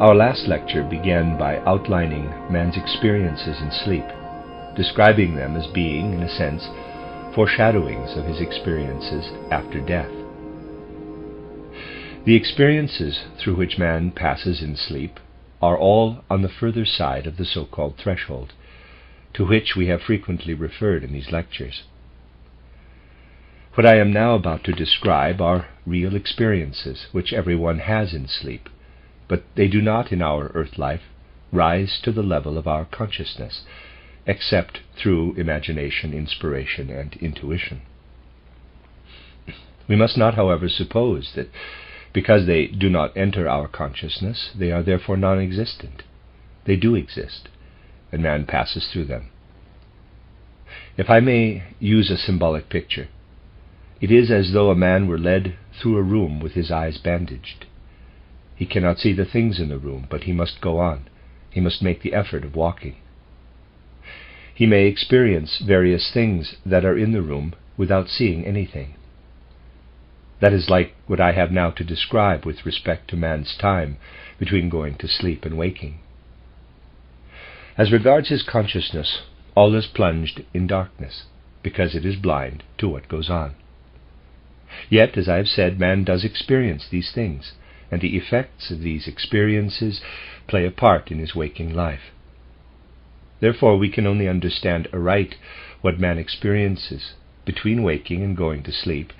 Our last lecture began by outlining man's experiences in sleep, describing them as being, in a sense, foreshadowings of his experiences after death. The experiences through which man passes in sleep are all on the further side of the so-called threshold, to which we have frequently referred in these lectures. What I am now about to describe are real experiences which everyone has in sleep, but they do not in our earth life rise to the level of our consciousness, except through imagination, inspiration, and intuition. We must not, however, suppose that because they do not enter our consciousness, they are therefore non-existent. They do exist, and man passes through them. If I may use a symbolic picture, it is as though a man were led through a room with his eyes bandaged. He cannot see the things in the room, but he must go on. He must make the effort of walking. He may experience various things that are in the room without seeing anything. That is like what I have now to describe with respect to man's time between going to sleep and waking. As regards his consciousness, all is plunged in darkness, because it is blind to what goes on. Yet, as I have said, man does experience these things, and the effects of these experiences play a part in his waking life. Therefore, we can only understand aright what man experiences between waking and going to sleep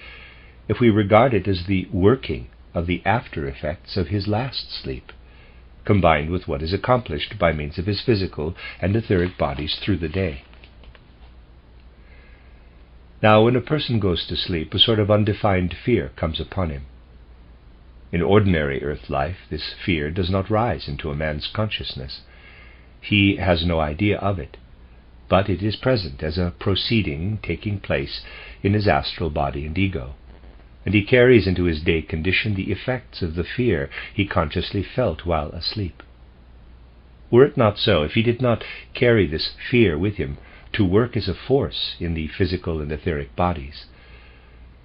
if we regard it as the working of the after-effects of his last sleep, combined with what is accomplished by means of his physical and etheric bodies through the day. Now, when a person goes to sleep, a sort of undefined fear comes upon him. In ordinary earth life, this fear does not rise into a man's consciousness. He has no idea of it, but it is present as a proceeding taking place in his astral body and ego, and he carries into his day condition the effects of the fear he consciously felt while asleep. Were it not so, if he did not carry this fear with him to work as a force in the physical and etheric bodies,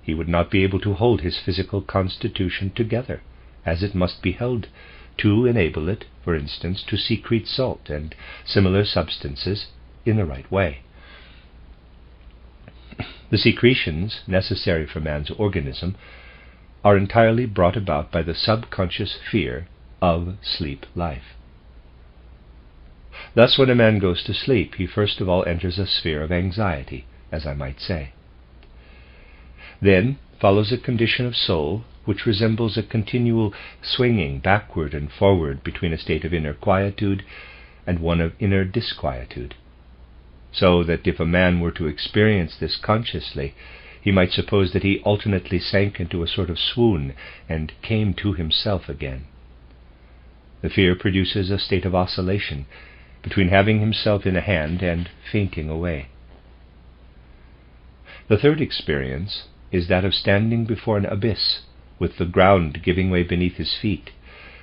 he would not be able to hold his physical constitution together, as it must be held, to enable it, for instance, to secrete salt and similar substances in the right way. The secretions necessary for man's organism are entirely brought about by the subconscious fear of sleep life. Thus, when a man goes to sleep, he first of all enters a sphere of anxiety, as I might say. Then follows a condition of soul which resembles a continual swinging backward and forward between a state of inner quietude and one of inner disquietude, so that if a man were to experience this consciously, he might suppose that he alternately sank into a sort of swoon and came to himself again. The fear produces a state of oscillation between having himself in a hand and fainting away. The third experience is that of standing before an abyss, with the ground giving way beneath his feet,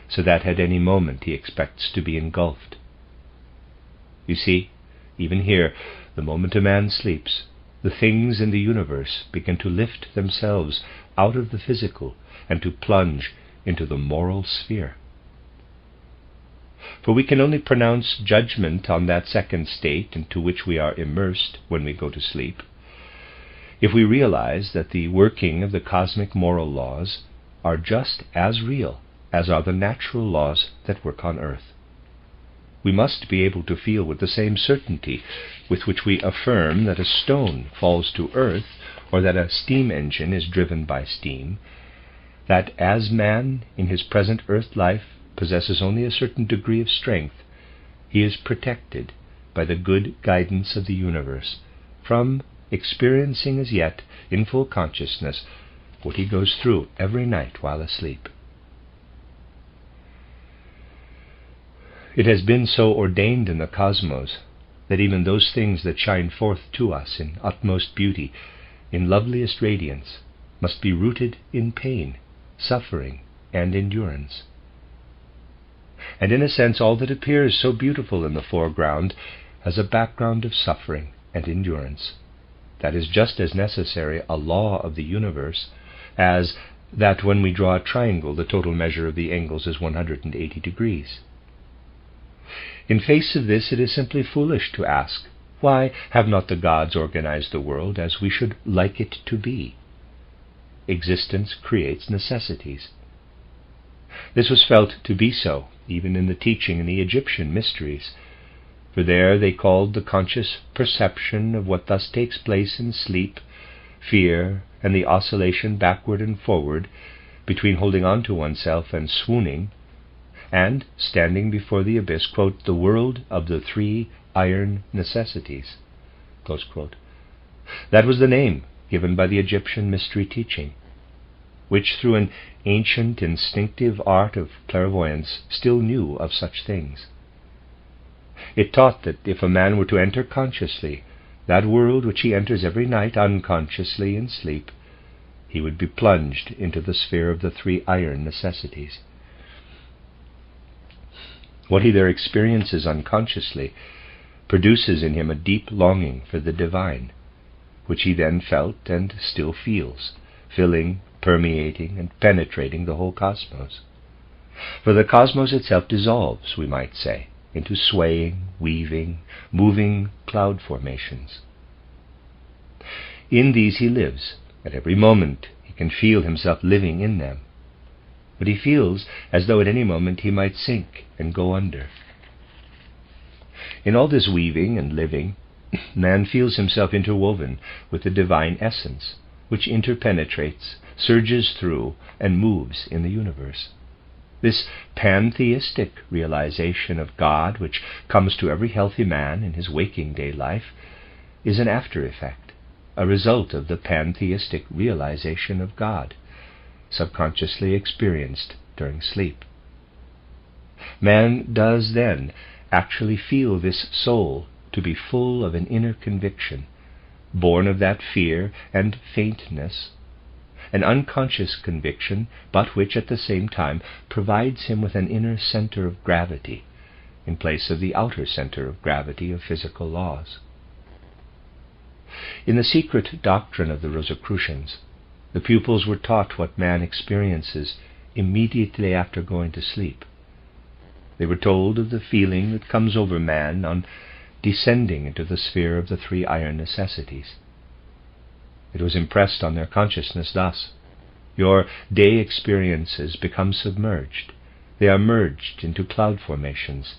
so that at any moment he expects to be engulfed. You see, even here, the moment a man sleeps, the things in the universe begin to lift themselves out of the physical and to plunge into the moral sphere. For we can only pronounce judgment on that second state into which we are immersed when we go to sleep, if we realize that the working of the cosmic moral laws are just as real as are the natural laws that work on earth. We must be able to feel with the same certainty with which we affirm that a stone falls to earth, or that a steam engine is driven by steam, that as man in his present earth life possesses only a certain degree of strength, he is protected by the good guidance of the universe from experiencing as yet in full consciousness what he goes through every night while asleep. It has been so ordained in the cosmos that even those things that shine forth to us in utmost beauty, in loveliest radiance, must be rooted in pain, suffering, and endurance. And in a sense, all that appears so beautiful in the foreground has a background of suffering and endurance. That is just as necessary a law of the universe as that when we draw a triangle, the total measure of the angles is 180 degrees. In face of this, it is simply foolish to ask, why have not the gods organized the world as we should like it to be? Existence creates necessities. This was felt to be so, even in the teaching in the Egyptian mysteries, for there they called the conscious perception of what thus takes place in sleep, fear, and the oscillation backward and forward between holding on to oneself and swooning, and, standing before the abyss, quote, the world of the three iron necessities, close quote. That was the name given by the Egyptian mystery teaching, which through an ancient instinctive art of clairvoyance still knew of such things. It taught that if a man were to enter consciously that world which he enters every night unconsciously in sleep, he would be plunged into the sphere of the three iron necessities. What he there experiences unconsciously produces in him a deep longing for the divine, which he then felt and still feels, filling, permeating, and penetrating the whole cosmos. For the cosmos itself dissolves, we might say, into swaying, weaving, moving cloud formations. In these he lives. At every moment he can feel himself living in them. But he feels as though at any moment he might sink and go under. In all this weaving and living, man feels himself interwoven with the divine essence, which interpenetrates, surges through, and moves in the universe. This pantheistic realization of God, which comes to every healthy man in his waking day life, is an after effect, a result of the pantheistic realization of God, subconsciously experienced during sleep. Man does then actually feel this soul to be full of an inner conviction, born of that fear and faintness, an unconscious conviction, but which at the same time provides him with an inner center of gravity, in place of the outer center of gravity of physical laws. In the secret doctrine of the Rosicrucians, the pupils were taught what man experiences immediately after going to sleep. They were told of the feeling that comes over man on descending into the sphere of the three iron necessities. It was impressed on their consciousness thus: your day experiences become submerged. They are merged into cloud formations,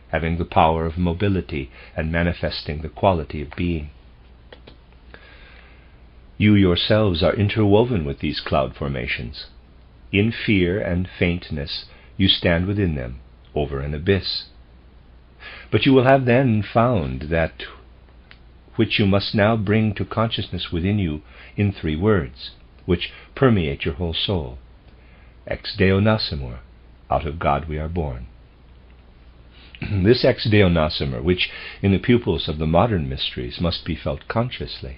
having the power of mobility and manifesting the quality of being. You yourselves are interwoven with these cloud formations. In fear and faintness you stand within them, over an abyss. But you will have then found that which you must now bring to consciousness within you in 3 words, which permeate your whole soul. Ex Deo nascimur, out of God we are born. This ex Deo nascimur, which in the pupils of the modern mysteries must be felt consciously,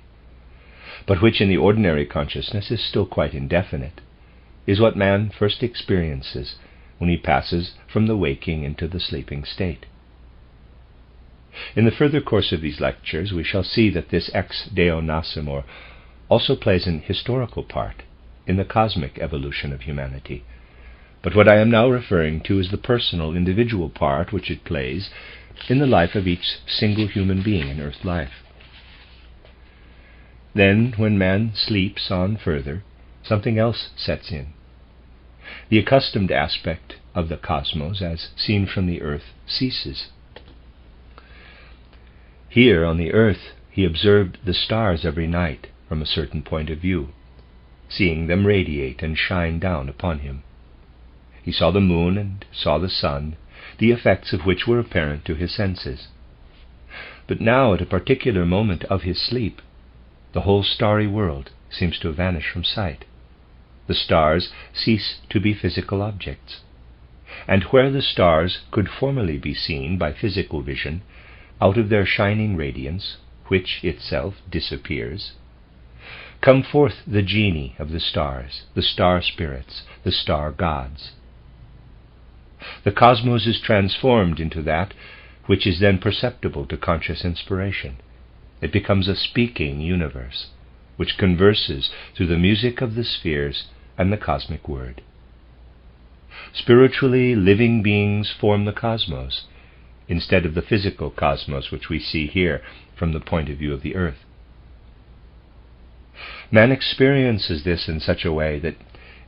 but which in the ordinary consciousness is still quite indefinite, is what man first experiences when he passes from the waking into the sleeping state. In the further course of these lectures we shall see that this ex Deo nascimur also plays an historical part in the cosmic evolution of humanity. But what I am now referring to is the personal, individual part which it plays in the life of each single human being in earth life. Then, when man sleeps on further, something else sets in. The accustomed aspect of the cosmos, as seen from the earth, ceases. Here on the earth he observed the stars every night from a certain point of view, seeing them radiate and shine down upon him. He saw the moon and saw the sun, the effects of which were apparent to his senses. But now, at a particular moment of his sleep, the whole starry world seems to have vanished from sight. The stars cease to be physical objects, and where the stars could formerly be seen by physical vision, out of their shining radiance, which itself disappears, come forth the genii of the stars, the star spirits, the star gods. The cosmos is transformed into that which is then perceptible to conscious inspiration. It becomes a speaking universe, which converses through the music of the spheres and the cosmic word. Spiritually living beings form the cosmos, instead of the physical cosmos which we see here from the point of view of the earth. Man experiences this in such a way that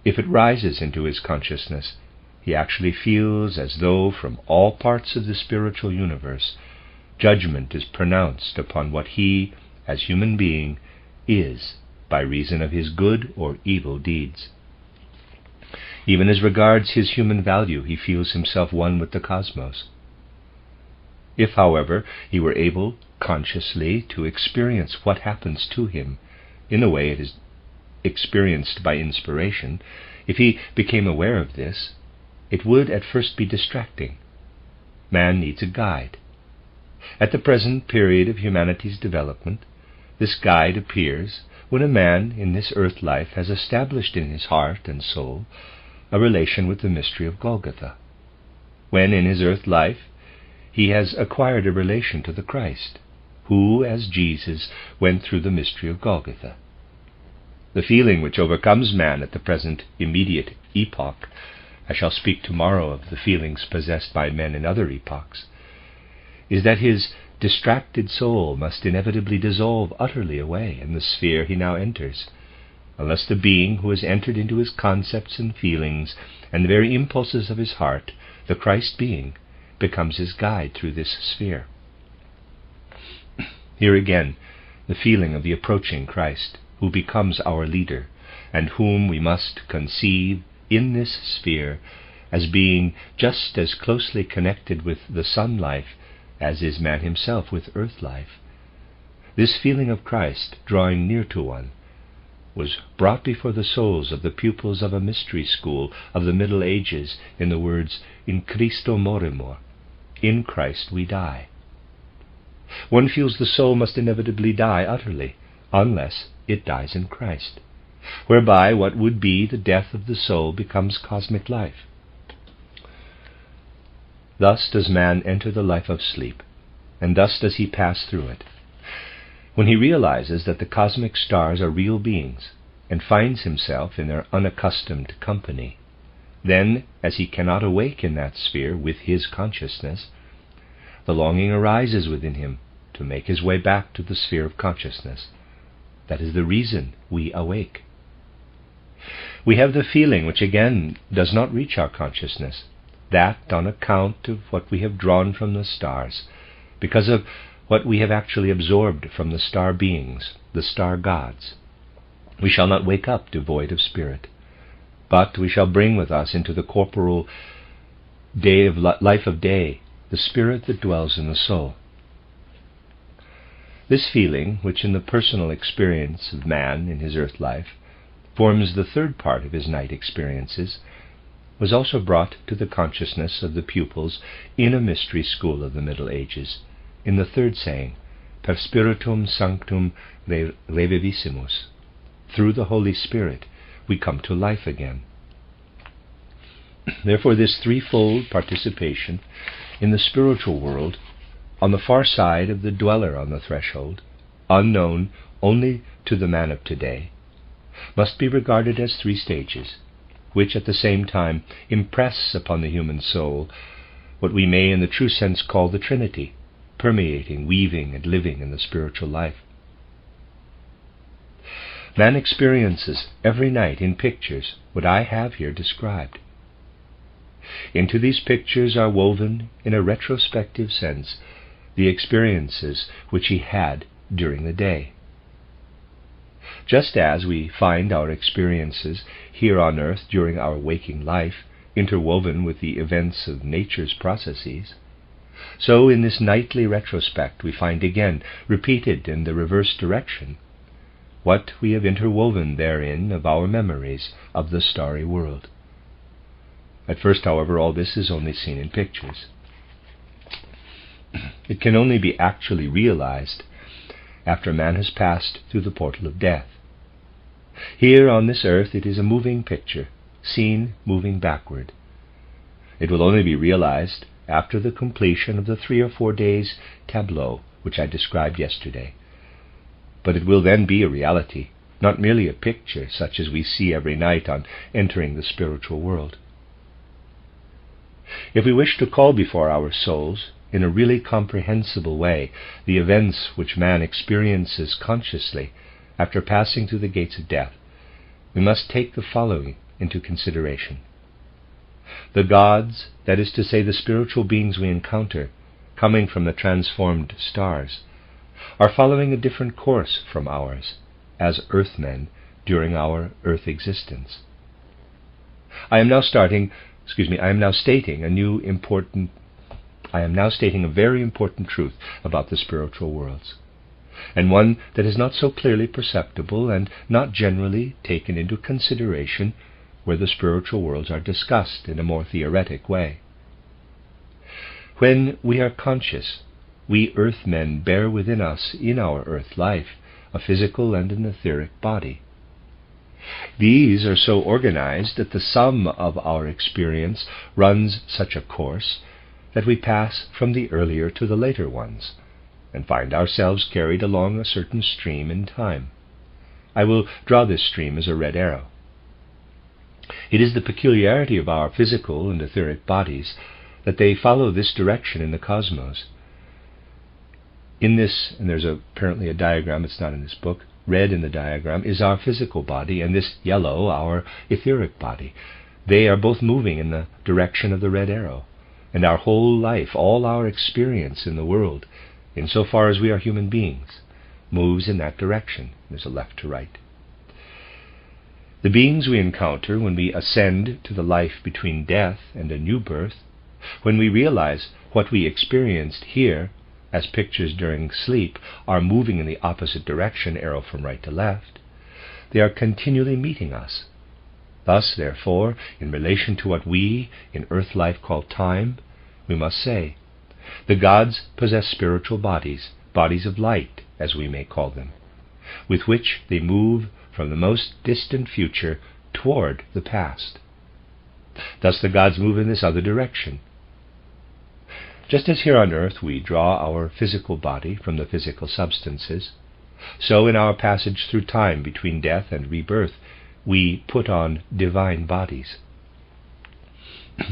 if it rises into his consciousness, he actually feels as though from all parts of the spiritual universe judgment is pronounced upon what he, as human being, is by reason of his good or evil deeds. Even as regards his human value, he feels himself one with the cosmos. If, however, he were able consciously to experience what happens to him in the way it is experienced by inspiration, if he became aware of this, it would at first be distracting. Man needs a guide. At the present period of humanity's development, this guide appears when a man in this earth life has established in his heart and soul a relation with the mystery of Golgotha, when in his earth life he has acquired a relation to the Christ, who, as Jesus, went through the mystery of Golgotha. The feeling which overcomes man at the present immediate epoch, I shall speak tomorrow of the feelings possessed by men in other epochs, is that his distracted soul must inevitably dissolve utterly away in the sphere he now enters, unless the being who has entered into his concepts and feelings and the very impulses of his heart, the Christ being, becomes his guide through this sphere. Here again, the feeling of the approaching Christ, who becomes our leader, and whom we must conceive in this sphere as being just as closely connected with the sun life as is man himself with earth life. This feeling of Christ drawing near to one was brought before the souls of the pupils of a mystery school of the Middle Ages in the words, "In Christo morimur," in Christ we die. One feels the soul must inevitably die utterly, unless it dies in Christ, whereby what would be the death of the soul becomes cosmic life. Thus does man enter the life of sleep, and thus does he pass through it. When he realizes that the cosmic stars are real beings, and finds himself in their unaccustomed company, then, as he cannot awake in that sphere with his consciousness, the longing arises within him to make his way back to the sphere of consciousness. That is the reason we awake. We have the feeling which again does not reach our consciousness, that on account of what we have drawn from the stars, because of what we have actually absorbed from the star beings, the star gods, we shall not wake up devoid of spirit, but we shall bring with us into the corporal life of day the spirit that dwells in the soul. This feeling, which in the personal experience of man in his earth life forms the third part of his night experiences, was also brought to the consciousness of the pupils in a mystery school of the Middle Ages, in the third saying, "Per Spiritum Sanctum revivissimus," through the Holy Spirit we come to life again. Therefore this threefold participation in the spiritual world, on the far side of the dweller on the threshold, unknown only to the man of today, must be regarded as three stages, which at the same time impress upon the human soul what we may in the true sense call the Trinity, permeating, weaving, and living in the spiritual life. Man experiences every night in pictures what I have here described. Into these pictures are woven, in a retrospective sense, the experiences which he had during the day. Just as we find our experiences here on earth during our waking life interwoven with the events of nature's processes, so in this nightly retrospect we find again, repeated in the reverse direction, what we have interwoven therein of our memories of the starry world. At first, however, all this is only seen in pictures. It can only be actually realized after man has passed through the portal of death. Here on this earth it is a moving picture, seen moving backward. It will only be realized after the completion of the 3 or 4 days tableau which I described yesterday. But it will then be a reality not merely a picture such as we see every night on entering the spiritual world. If we wish to call before our souls, in a really comprehensible way, the events which man experiences consciously after passing through the gates of death, we must take the following into consideration. The gods, that is to say, the spiritual beings we encounter, coming from the transformed stars, are following a different course from ours, as earthmen during our earth existence. I am now stating a very important truth about the spiritual worlds, and one that is not so clearly perceptible and not generally taken into consideration where the spiritual worlds are discussed in a more theoretic way. When we are conscious, we earthmen bear within us, in our earth life, a physical and an etheric body. These are so organized that the sum of our experience runs such a course that we pass from the earlier to the later ones, and find ourselves carried along a certain stream in time. I will draw this stream as a red arrow. It is the peculiarity of our physical and etheric bodies that they follow this direction in the cosmos. In this, and there's apparently a diagram, it's not in this book, red in the diagram is our physical body, and this yellow our etheric body. They are both moving in the direction of the red arrow, and our whole life, all our experience in the world, insofar as we are human beings, moves in that direction. There's a left to right. The beings we encounter when we ascend to the life between death and a new birth, when we realize what we experienced here as pictures during sleep are moving in the opposite direction, arrow from right to left, they are continually meeting us. Thus, therefore, in relation to what we in earth life call time, we must say, the gods possess spiritual bodies, bodies of light, as we may call them, with which they move from the most distant future toward the past. Thus the gods move in this other direction. Just as here on earth we draw our physical body from the physical substances, so in our passage through time between death and rebirth, we put on divine bodies.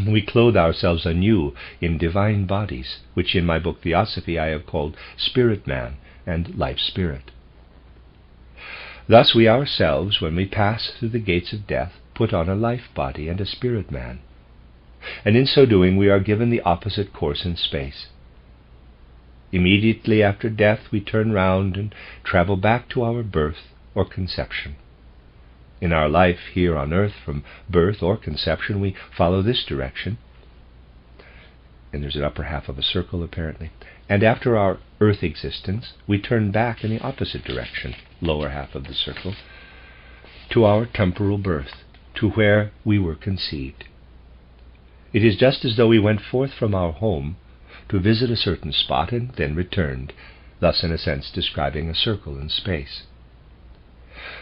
We clothe ourselves anew in divine bodies, which in my book Theosophy I have called Spirit Man and Life Spirit. Thus we ourselves, when we pass through the gates of death, put on a life body and a spirit man, and in so doing we are given the opposite course in space. Immediately after death we turn round and travel back to our birth or conception. In our life here on earth, from birth or conception, we follow this direction, and there's an upper half of a circle apparently, and after our earth existence we turn back in the opposite direction, lower half of the circle, to our temporal birth, to where we were conceived. It is just as though we went forth from our home to visit a certain spot and then returned, thus in a sense describing a circle in space.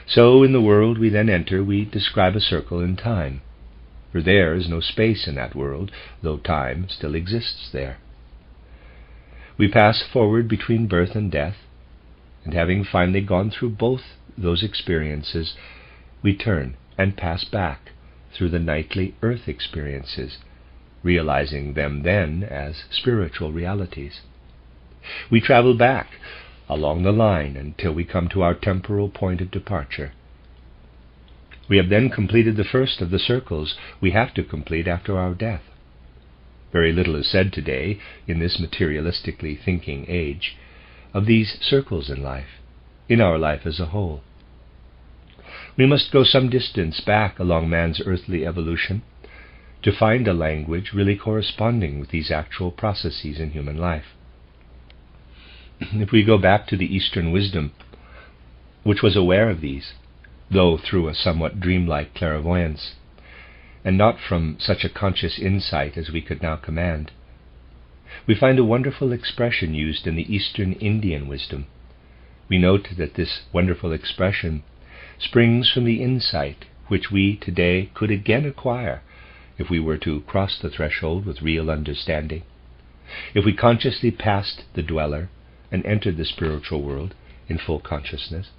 So in the world we then enter, we describe a circle in time, for there is no space in that world, though time still exists there. We pass forward between birth and death, and having finally gone through both those experiences, we turn and pass back through the nightly earth experiences, realizing them then as spiritual realities. We travel back along the line until we come to our temporal point of departure. We have then completed the first of the circles we have to complete after our death. Very little is said today, in this materialistically thinking age, of these circles in life, in our life as a whole. We must go some distance back along man's earthly evolution to find a language really corresponding with these actual processes in human life. If we go back to the Eastern wisdom, which was aware of these, though through a somewhat dreamlike clairvoyance, and not from such a conscious insight as we could now command, we find a wonderful expression used in the Eastern Indian wisdom. We note that this wonderful expression springs from the insight which we today could again acquire if we were to cross the threshold with real understanding, if we consciously passed the dweller and entered the spiritual world in full consciousness.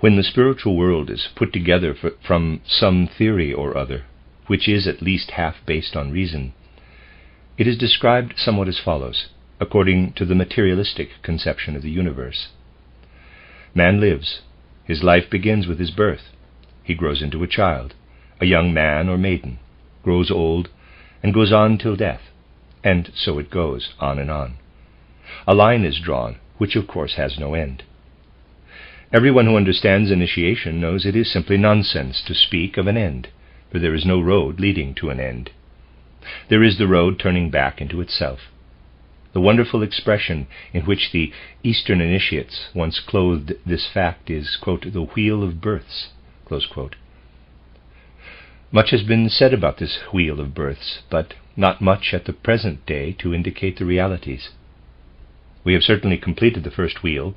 When the spiritual world is put together from some theory or other, which is at least half based on reason, it is described somewhat as follows, according to the materialistic conception of the universe. Man lives. His life begins with his birth. He grows into a child, a young man or maiden, grows old, and goes on till death, and so it goes on and on. A line is drawn, which of course has no end. Everyone who understands initiation knows it is simply nonsense to speak of an end, for there is no road leading to an end. There is the road turning back into itself. The wonderful expression in which the Eastern initiates once clothed this fact is, quote, "the wheel of births," close quote. Much has been said about this wheel of births, but not much at the present day to indicate the realities. We have certainly completed the first wheel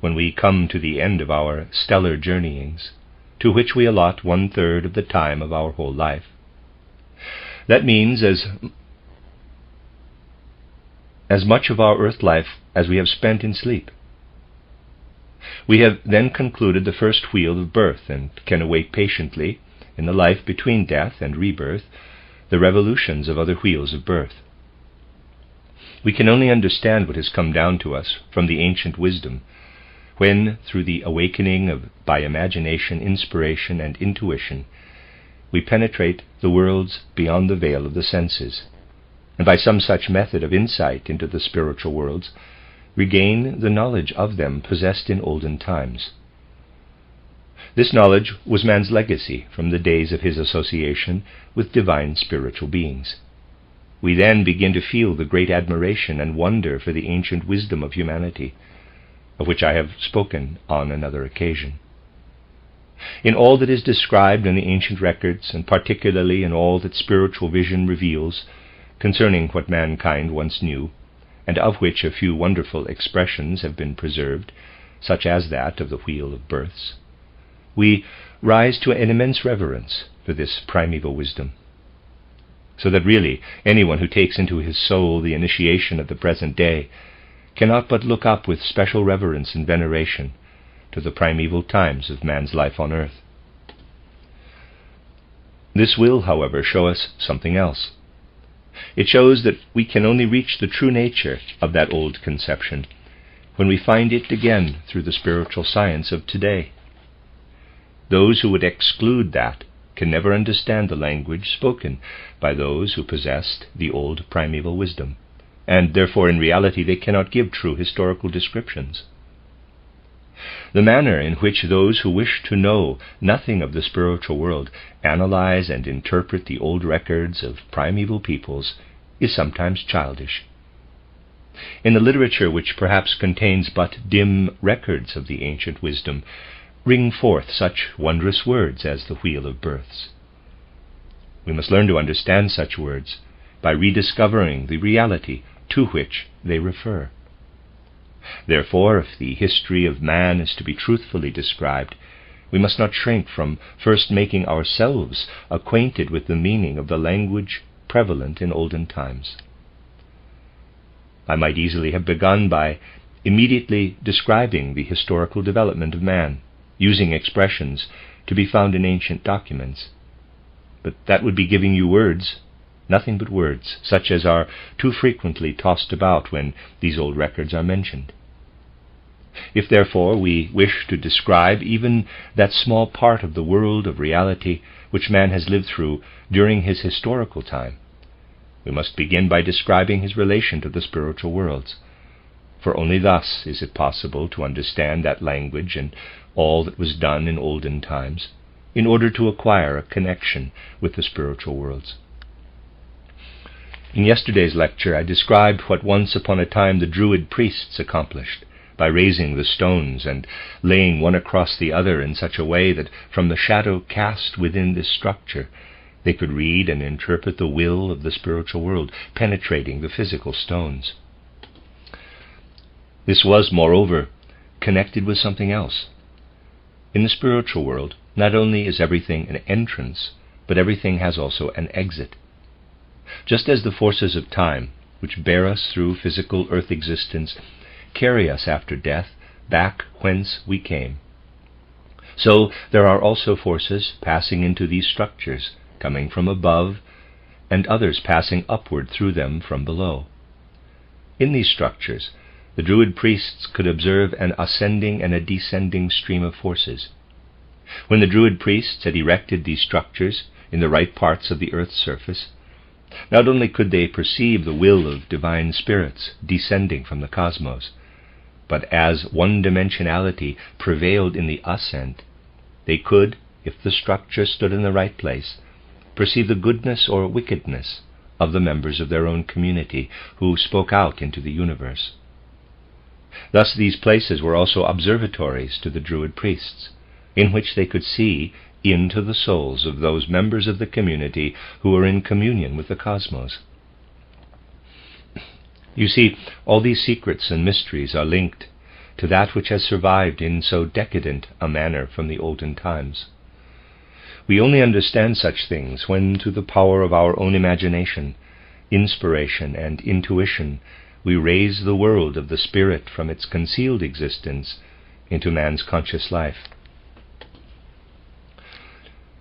when we come to the end of our stellar journeyings, to which we allot 1/3 of the time of our whole life. That means as much of our earth life as we have spent in sleep. We have then concluded the first wheel of birth, and can await patiently, in the life between death and rebirth, the revolutions of other wheels of birth. We can only understand what has come down to us from the ancient wisdom, when, through the awakening by imagination, inspiration, and intuition, we penetrate the worlds beyond the veil of the senses, and by some such method of insight into the spiritual worlds, regain the knowledge of them possessed in olden times. This knowledge was man's legacy from the days of his association with divine spiritual beings. We then begin to feel the great admiration and wonder for the ancient wisdom of humanity, of which I have spoken on another occasion. In all that is described in the ancient records, and particularly in all that spiritual vision reveals concerning what mankind once knew, and of which a few wonderful expressions have been preserved, such as that of the wheel of births, we rise to an immense reverence for this primeval wisdom, so that really anyone who takes into his soul the initiation of the present day cannot but look up with special reverence and veneration to the primeval times of man's life on earth. This will, however, show us something else. It shows that we can only reach the true nature of that old conception when we find it again through the spiritual science of today. Those who would exclude that can never understand the language spoken by those who possessed the old primeval wisdom, and therefore in reality they cannot give true historical descriptions. The manner in which those who wish to know nothing of the spiritual world analyze and interpret the old records of primeval peoples is sometimes childish. In the literature which perhaps contains but dim records of the ancient wisdom, ring forth such wondrous words as the wheel of births. We must learn to understand such words by rediscovering the reality to which they refer. Therefore, if the history of man is to be truthfully described, we must not shrink from first making ourselves acquainted with the meaning of the language prevalent in olden times. I might easily have begun by immediately describing the historical development of man, using expressions to be found in ancient documents. But that would be giving you words, nothing but words, such as are too frequently tossed about when these old records are mentioned. If therefore we wish to describe even that small part of the world of reality which man has lived through during his historical time, we must begin by describing his relation to the spiritual worlds, for only thus is it possible to understand that language and all that was done in olden times, in order to acquire a connection with the spiritual worlds. In yesterday's lecture I described what once upon a time the Druid priests accomplished, by raising the stones and laying one across the other in such a way that from the shadow cast within this structure they could read and interpret the will of the spiritual world, penetrating the physical stones. This was, moreover, connected with something else. In the spiritual world, not only is everything an entrance, but everything has also an exit. Just as the forces of time, which bear us through physical earth existence, carry us after death back whence we came, So there are also forces passing into these structures, coming from above, and others passing upward through them from below. In these structures, the Druid priests could observe an ascending and a descending stream of forces. When the Druid priests had erected these structures in the right parts of the earth's surface, not only could they perceive the will of divine spirits descending from the cosmos, but as one-dimensionality prevailed in the ascent, they could, if the structure stood in the right place, perceive the goodness or wickedness of the members of their own community who spoke out into the universe. Thus these places were also observatories to the Druid priests, in which they could see into the souls of those members of the community who were in communion with the cosmos. You see, all these secrets and mysteries are linked to that which has survived in so decadent a manner from the olden times. We only understand such things when, through the power of our own imagination, inspiration, and intuition, we raise the world of the spirit from its concealed existence into man's conscious life.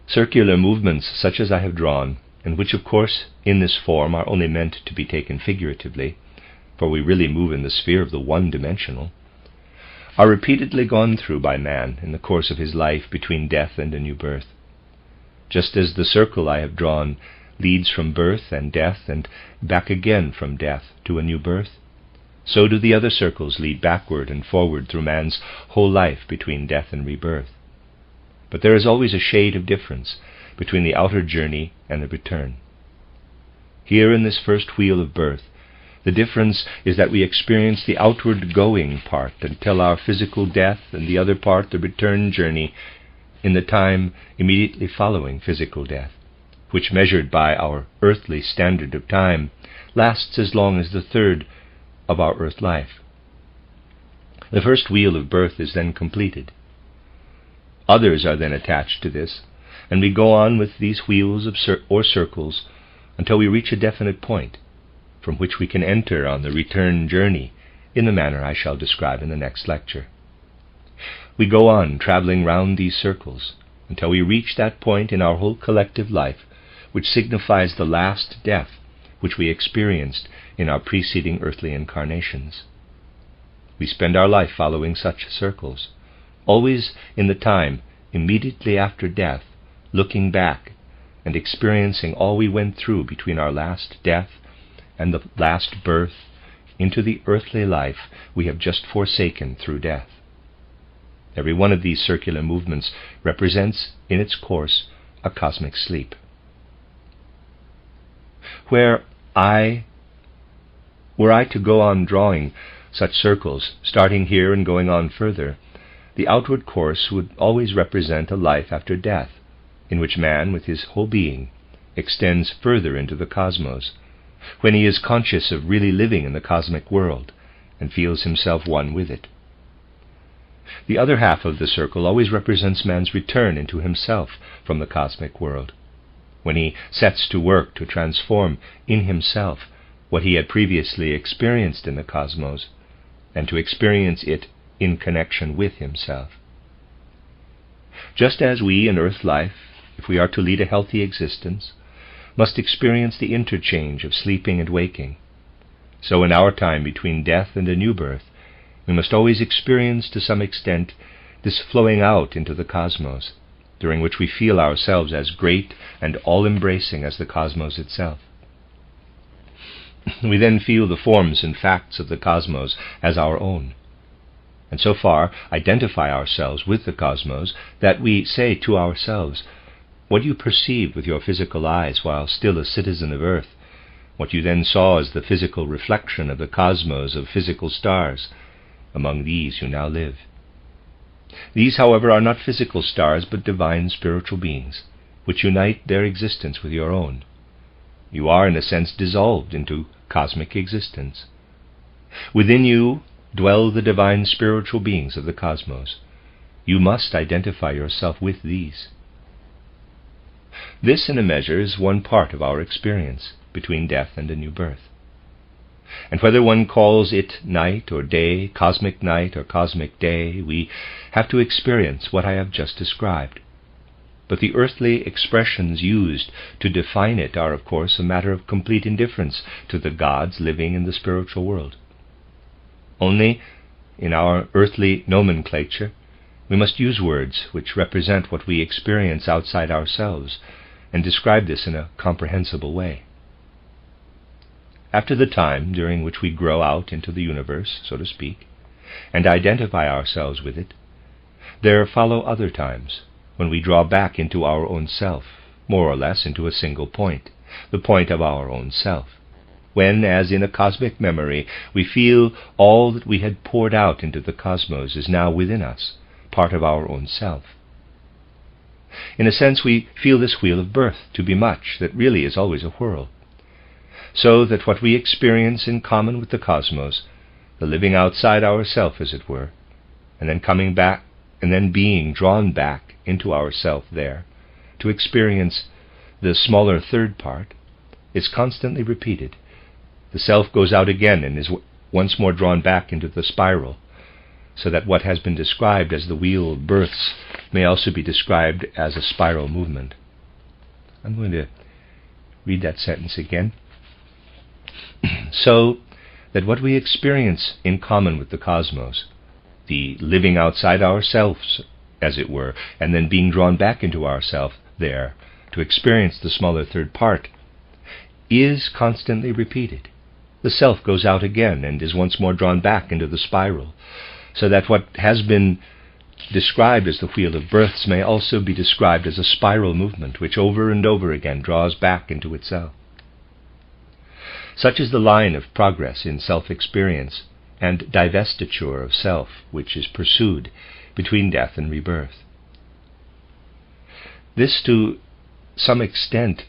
Circular movements such as I have drawn, and which of course in this form are only meant to be taken figuratively, for we really move in the sphere of the one-dimensional, are repeatedly gone through by man in the course of his life between death and a new birth. Just as the circle I have drawn leads from birth and death and back again from death to a new birth, so do the other circles lead backward and forward through man's whole life between death and rebirth. But there is always a shade of difference between the outer journey and the return. Here in this first wheel of birth, the difference is that we experience the outward going part until our physical death, and the other part, the return journey, in the time immediately following physical death, which, measured by our earthly standard of time, lasts as long as the third of our earth life. The first wheel of birth is then completed. Others are then attached to this, and we go on with these wheels or circles until we reach a definite point, from which we can enter on the return journey in the manner I shall describe in the next lecture. We go on traveling round these circles until we reach that point in our whole collective life which signifies the last death which we experienced in our preceding earthly incarnations. We spend our life following such circles, always in the time immediately after death, looking back and experiencing all we went through between our last death and the last birth into the earthly life we have just forsaken through death. Every one of these circular movements represents in its course a cosmic sleep. Were I to go on drawing such circles, starting here and going on further, the outward course would always represent a life after death, in which man, with his whole being, extends further into the cosmos, when he is conscious of really living in the cosmic world and feels himself one with it. The other half of the circle always represents man's return into himself from the cosmic world, when he sets to work to transform in himself what he had previously experienced in the cosmos, and to experience it in connection with himself. Just as we in earth life, if we are to lead a healthy existence, must experience the interchange of sleeping and waking, so in our time between death and a new birth, we must always experience to some extent this flowing out into the cosmos, during which we feel ourselves as great and all-embracing as the cosmos itself. We then feel the forms and facts of the cosmos as our own, and so far identify ourselves with the cosmos that we say to ourselves, what you perceived with your physical eyes while still a citizen of earth, what you then saw as the physical reflection of the cosmos of physical stars, among these you now live. These, however, are not physical stars, but divine spiritual beings, which unite their existence with your own. You are, in a sense, dissolved into cosmic existence. Within you dwell the divine spiritual beings of the cosmos. You must identify yourself with these. This, in a measure, is one part of our experience between death and a new birth. And whether one calls it night or day, cosmic night or cosmic day, we have to experience what I have just described. But the earthly expressions used to define it are, of course, a matter of complete indifference to the gods living in the spiritual world. Only, in our earthly nomenclature, we must use words which represent what we experience outside ourselves and describe this in a comprehensible way. After the time during which we grow out into the universe, so to speak, and identify ourselves with it, there follow other times when we draw back into our own self, more or less into a single point, the point of our own self, when, as in a cosmic memory, we feel all that we had poured out into the cosmos is now within us, part of our own self. In a sense, we feel this wheel of birth to be much that really is always a whirl, so that what we experience in common with the cosmos, the living outside ourself, as it were, and then coming back, and then being drawn back into ourself there, to experience the smaller third part, is constantly repeated. The self goes out again and is once more drawn back into the spiral, so that what has been described as the wheel of births may also be described as a spiral movement. I'm going to read that sentence again. So that what we experience in common with the cosmos, the living outside ourselves, as it were, and then being drawn back into ourself there to experience the smaller third part, is constantly repeated. The self goes out again and is once more drawn back into the spiral, so that what has been described as the wheel of births may also be described as a spiral movement which over and over again draws back into itself. Such is the line of progress in self-experience and divestiture of self which is pursued between death and rebirth. This, to some extent,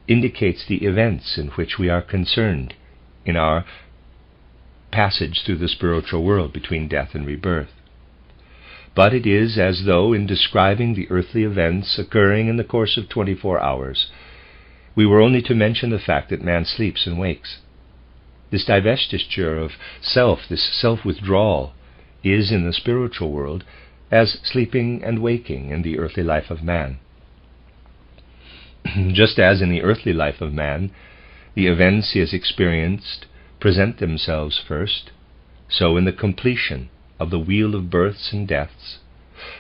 indicates the events in which we are concerned in our passage through the spiritual world between death and rebirth. But it is as though, in describing the earthly events occurring in the course of 24 hours, we were only to mention the fact that man sleeps and wakes. This divestiture of self, this self-withdrawal, is in the spiritual world as sleeping and waking in the earthly life of man. Just as in the earthly life of man, the events he has experienced present themselves first, so in the completion of the wheel of births and deaths,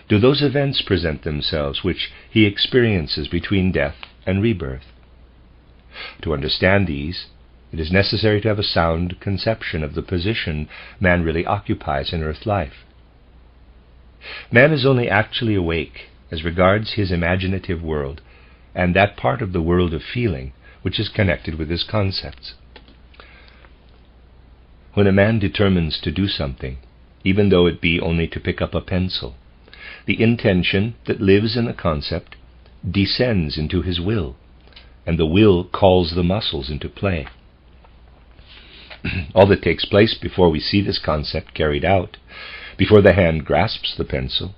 do those events present themselves which he experiences between death and rebirth. To understand these, it is necessary to have a sound conception of the position man really occupies in earth life. Man is only actually awake as regards his imaginative world, and that part of the world of feeling which is connected with his concepts. When a man determines to do something, even though it be only to pick up a pencil, the intention that lives in the concept descends into his will, and the will calls the muscles into play. All that takes place before we see this concept carried out, before the hand grasps the pencil,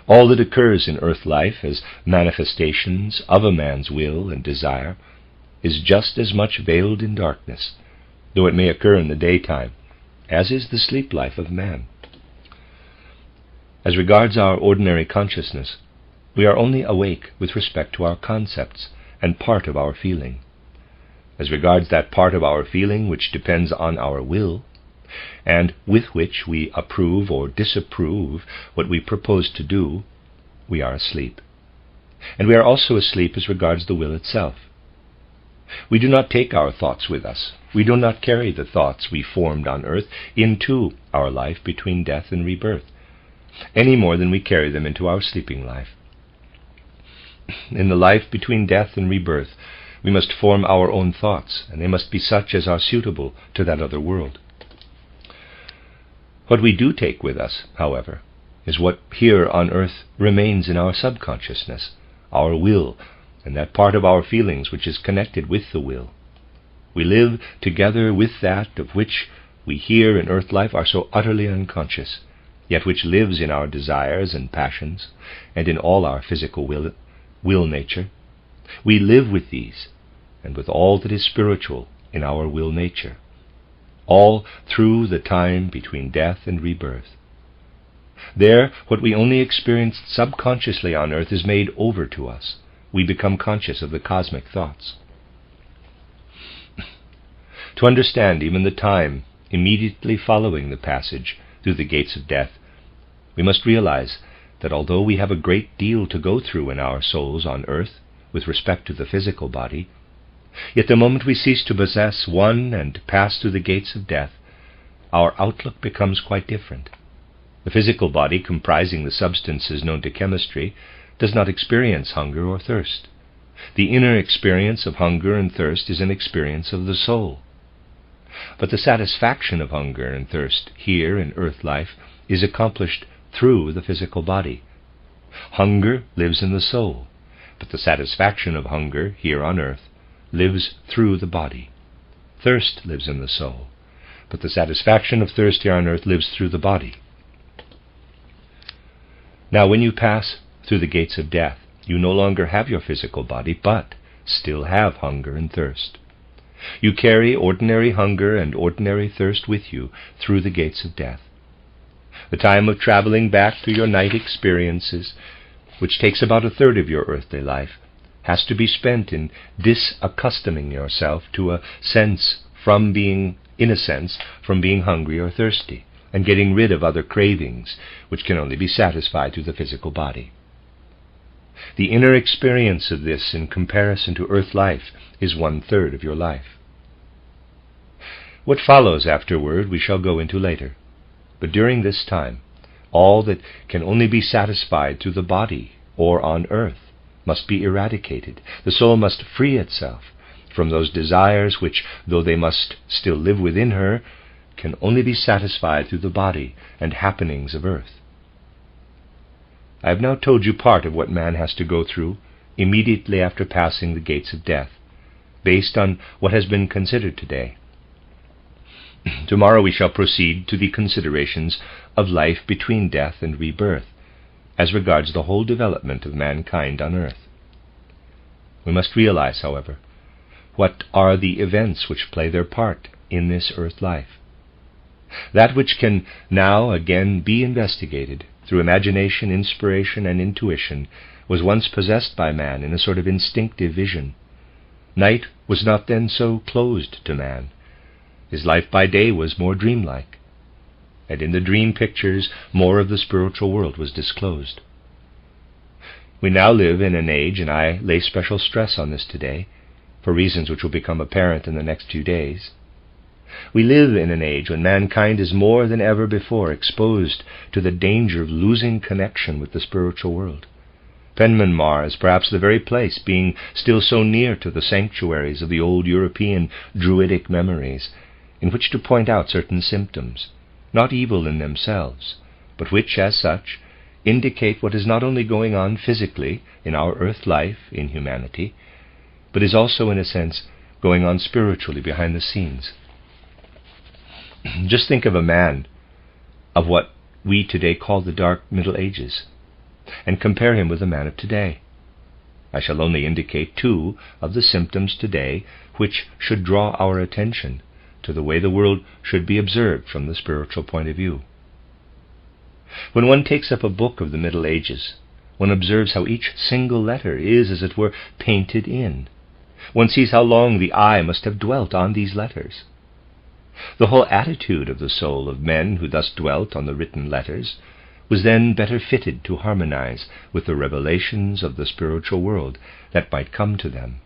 all that occurs in earth life as manifestations of a man's will and desire, is just as much veiled in darkness, though it may occur in the daytime, as is the sleep life of man. As regards our ordinary consciousness, we are only awake with respect to our concepts and part of our feeling. As regards that part of our feeling which depends on our will, and with which we approve or disapprove what we propose to do, we are asleep. And we are also asleep as regards the will itself. We do not take our thoughts with us. We do not carry the thoughts we formed on earth into our life between death and rebirth, any more than we carry them into our sleeping life. In the life between death and rebirth, we must form our own thoughts, and they must be such as are suitable to that other world. What we do take with us, however, is what here on earth remains in our subconsciousness, our will, and that part of our feelings which is connected with the will. We live together with that of which we here in earth life are so utterly unconscious, yet which lives in our desires and passions, and in all our physical will nature. We live with these, and with all that is spiritual in our will nature. all through the time between death and rebirth. There, what we only experienced subconsciously on earth is made over to us. We become conscious of the cosmic thoughts. To understand even the time immediately following the passage through the gates of death, we must realize that although we have a great deal to go through in our souls on earth with respect to the physical body, yet the moment we cease to possess one and pass through the gates of death, our outlook becomes quite different. The physical body, comprising the substances known to chemistry, does not experience hunger or thirst. The inner experience of hunger and thirst is an experience of the soul. But the satisfaction of hunger and thirst here in earth life is accomplished through the physical body. Hunger lives in the soul, but the satisfaction of hunger here on earth lives through the body. Thirst lives in the soul, but the satisfaction of thirst here on earth lives through the body. Now, when you pass through the gates of death, you no longer have your physical body, but still have hunger and thirst. You carry ordinary hunger and ordinary thirst with you through the gates of death. The time of traveling back to your night experiences, which takes about a third of your earthly life, has to be spent in disaccustoming yourself to a sense from being hungry or thirsty, and getting rid of other cravings which can only be satisfied through the physical body. The inner experience of this in comparison to earth life is 1/3 of your life. What follows afterward we shall go into later, but during this time, all that can only be satisfied through the body or on earth must be eradicated. The soul must free itself from those desires which, though they must still live within her, can only be satisfied through the body and happenings of earth. I have now told you part of what man has to go through immediately after passing the gates of death, based on what has been considered today. Tomorrow we shall proceed to the considerations of life between death and rebirth, as regards the whole development of mankind on earth. We must realize, however, what are the events which play their part in this earth life. That which can now again be investigated through imagination, inspiration, and intuition was once possessed by man in a sort of instinctive vision. Night was not then so closed to man. His life by day was more dreamlike, and in the dream pictures more of the spiritual world was disclosed. We now live in an age, and I lay special stress on this today, for reasons which will become apparent in the next few days. We live in an age when mankind is more than ever before exposed to the danger of losing connection with the spiritual world. Penmanmar is perhaps the very place, being still so near to the sanctuaries of the old European Druidic memories, in which to point out certain symptoms, not evil in themselves, but which, as such, indicate what is not only going on physically in our earth life in humanity, but is also, in a sense, going on spiritually behind the scenes. Just think of a man of what we today call the Dark Middle Ages, and compare him with the man of today. I shall only indicate 2 of the symptoms today which should draw our attention to the way the world should be observed from the spiritual point of view. When one takes up a book of the Middle Ages, one observes how each single letter is, as it were, painted in. One sees how long the eye must have dwelt on these letters. The whole attitude of the soul of men who thus dwelt on the written letters was then better fitted to harmonize with the revelations of the spiritual world that might come to them.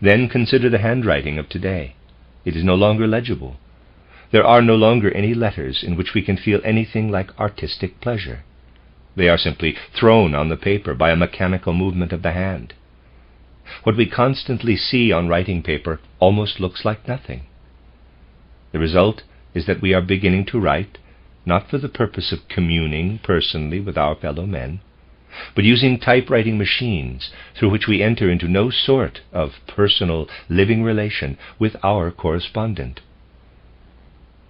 Then consider the handwriting of today. It is no longer legible. There are no longer any letters in which we can feel anything like artistic pleasure. They are simply thrown on the paper by a mechanical movement of the hand. What we constantly see on writing paper almost looks like nothing. The result is that we are beginning to write, not for the purpose of communing personally with our fellow men, but using typewriting machines through which we enter into no sort of personal living relation with our correspondent.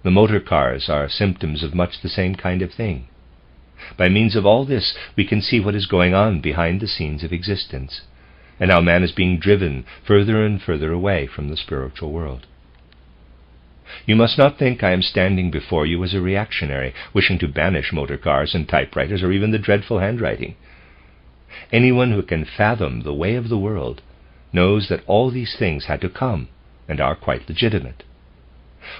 The motor cars are symptoms of much the same kind of thing. By means of all this, we can see what is going on behind the scenes of existence, and how man is being driven further and further away from the spiritual world. You must not think I am standing before you as a reactionary, wishing to banish motor cars and typewriters or even the dreadful handwriting. Anyone who can fathom the way of the world knows that all these things had to come and are quite legitimate.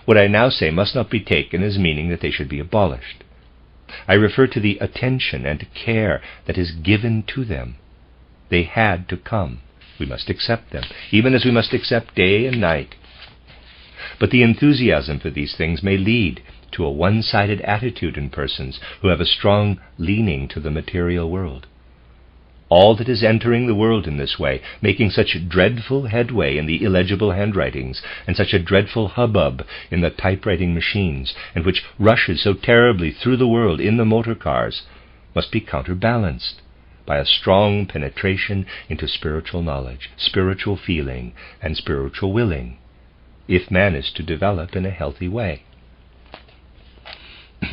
What I now say must not be taken as meaning that they should be abolished. I refer to the attention and care that is given to them. They had to come. We must accept them, even as we must accept day and night. But the enthusiasm for these things may lead to a one-sided attitude in persons who have a strong leaning to the material world. All that is entering the world in this way, making such dreadful headway in the illegible handwritings, and such a dreadful hubbub in the typewriting machines, and which rushes so terribly through the world in the motor cars, must be counterbalanced by a strong penetration into spiritual knowledge, spiritual feeling, and spiritual willing, if man is to develop in a healthy way.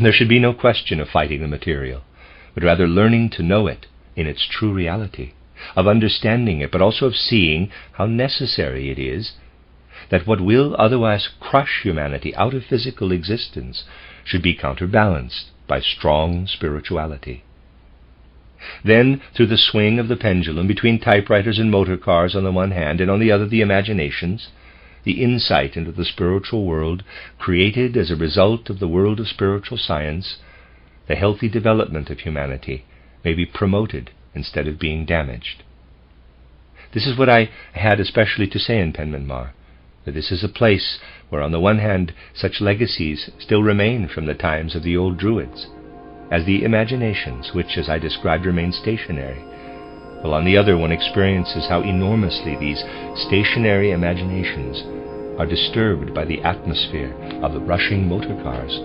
There should be no question of fighting the material, but rather learning to know it in its true reality, of understanding it, but also of seeing how necessary it is that what will otherwise crush humanity out of physical existence should be counterbalanced by strong spirituality. Then, through the swing of the pendulum between typewriters and motor cars on the one hand, and on the other the imaginations, the insight into the spiritual world created as a result of the world of spiritual science, the healthy development of humanity may be promoted instead of being damaged. This is what I had especially to say in Penmanmar, that this is a place where on the one hand such legacies still remain from the times of the old Druids, as the imaginations, which, as I described, remain stationary, while on the other one experiences how enormously these stationary imaginations are disturbed by the atmosphere of the rushing motor cars.